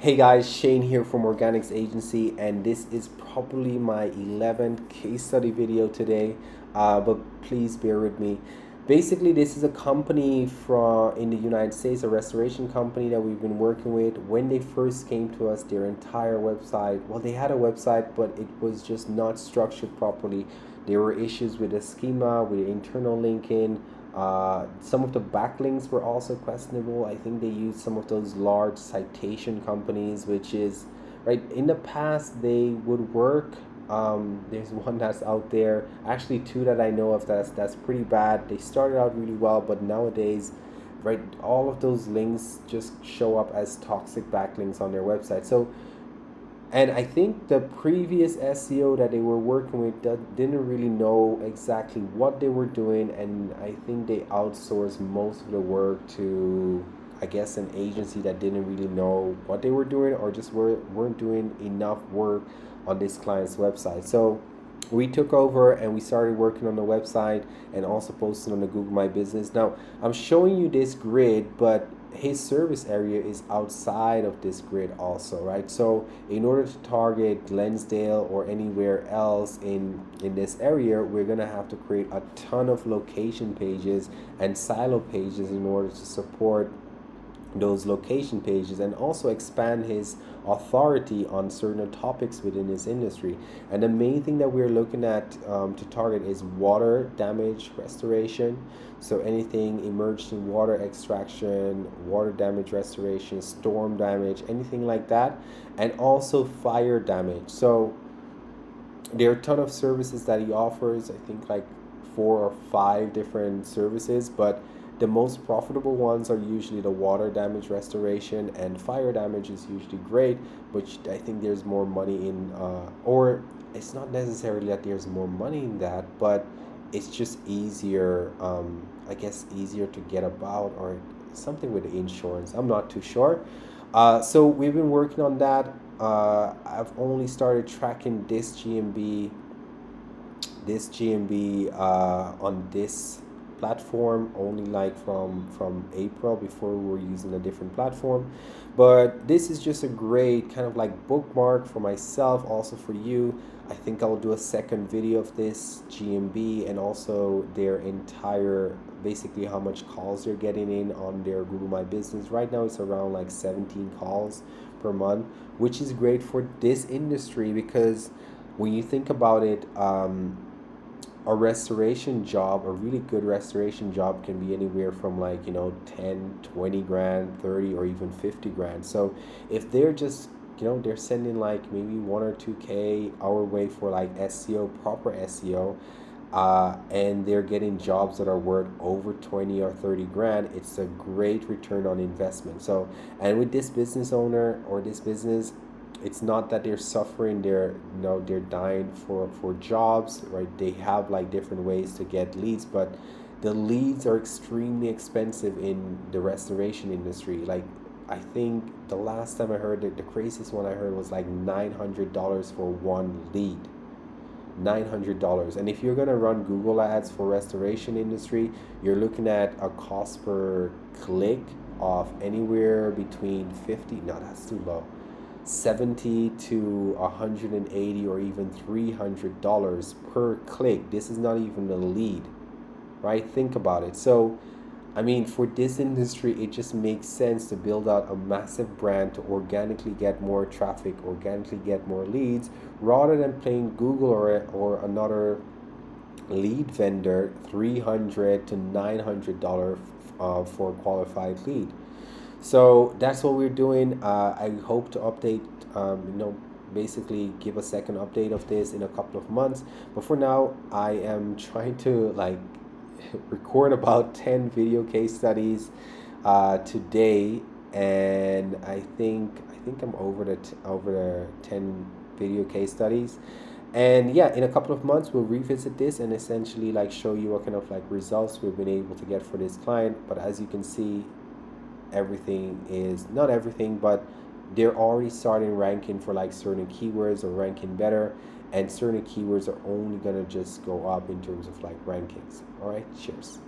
Hey guys, Shane here from Organics Agency, and this is probably my 11th case study video today, but please bear with me. Basically, this is a company from in the United States, a restoration company that we've been working with. When they first came to us, their entire website, well, they had a website, but it was just not structured properly. There were issues with the schema, with the internal linking. Some of the backlinks were also questionable. I think they used some of those large citation companies, which is right in the past they would work. There's one that's out there, actually two that I know of that's pretty bad. They started out really well, but nowadays, right, all of those links just show up as toxic backlinks on their website. So and I think the previous SEO that they were working with didn't really know exactly what they were doing, and I think they outsourced most of the work to, I guess, an agency that didn't really know what they were doing, or just weren't doing enough work on this client's website. So we took over and we started working on the website and also posting on the Google My Business. Now I'm showing you this grid, but his service area is outside of this grid also, right? So in order to target Glensdale or anywhere else in this area, we're gonna have to create a ton of location pages and silo pages in order to support those location pages and also expand his authority on certain topics within his industry. And the main thing that we're looking at to target is water damage restoration. So anything emergency water extraction, water damage restoration, storm damage, anything like that, and also fire damage. So there are a ton of services that he offers. I think like 4 or 5 different services, but the most profitable ones are usually the water damage restoration, and fire damage is usually great, but I think there's more money in, or it's not necessarily that there's more money in that, but it's just easier, I guess, easier to get about, or something with the insurance. I'm not too sure. So we've been working on that. I've only started tracking this GMB on this platform only like from April. Before we were using a different platform, but this is just a great kind of like bookmark for myself, also for you. I think I'll do a second video of this GMB and also their entire, basically how much calls they're getting in on their Google My Business. Right now it's around like 17 calls per month, which is great for this industry, because when you think about it, a restoration job, a really good restoration job, can be anywhere from like, 10, 20 grand, 30, or even 50 grand. So if they're just, they're sending like maybe 1 or 2K our way for like SEO, proper SEO, and they're getting jobs that are worth over 20 or 30 grand, it's a great return on investment. So, and with this business owner or this business, it's not that they're suffering, they're dying for jobs, right? They have like different ways to get leads, but the leads are extremely expensive in the restoration industry. Like, I think the last time I heard it, the craziest one I heard was like $900 for one lead. $900. And if you're going to run Google ads for restoration industry, you're looking at a cost per click of anywhere between 50, no, that's too low, 70 to 180 or even $300 per click. This is not even a lead, right? Think about it. So I mean, for this industry, it just makes sense to build out a massive brand to organically get more traffic, organically get more leads, rather than paying Google or another lead vendor $300 to $900 for a qualified lead. So that's what we're doing. I hope to update, basically give a second update of this in a couple of months. But for now, I am trying to like record about 10 video case studies today, and I think I'm over the 10 video case studies. And yeah, in a couple of months we'll revisit this and essentially like show you what kind of like results we've been able to get for this client. But as you can see, everything is, not everything, but they're already starting ranking for like certain keywords, or ranking better, and certain keywords are only gonna just go up in terms of like rankings. All right, cheers.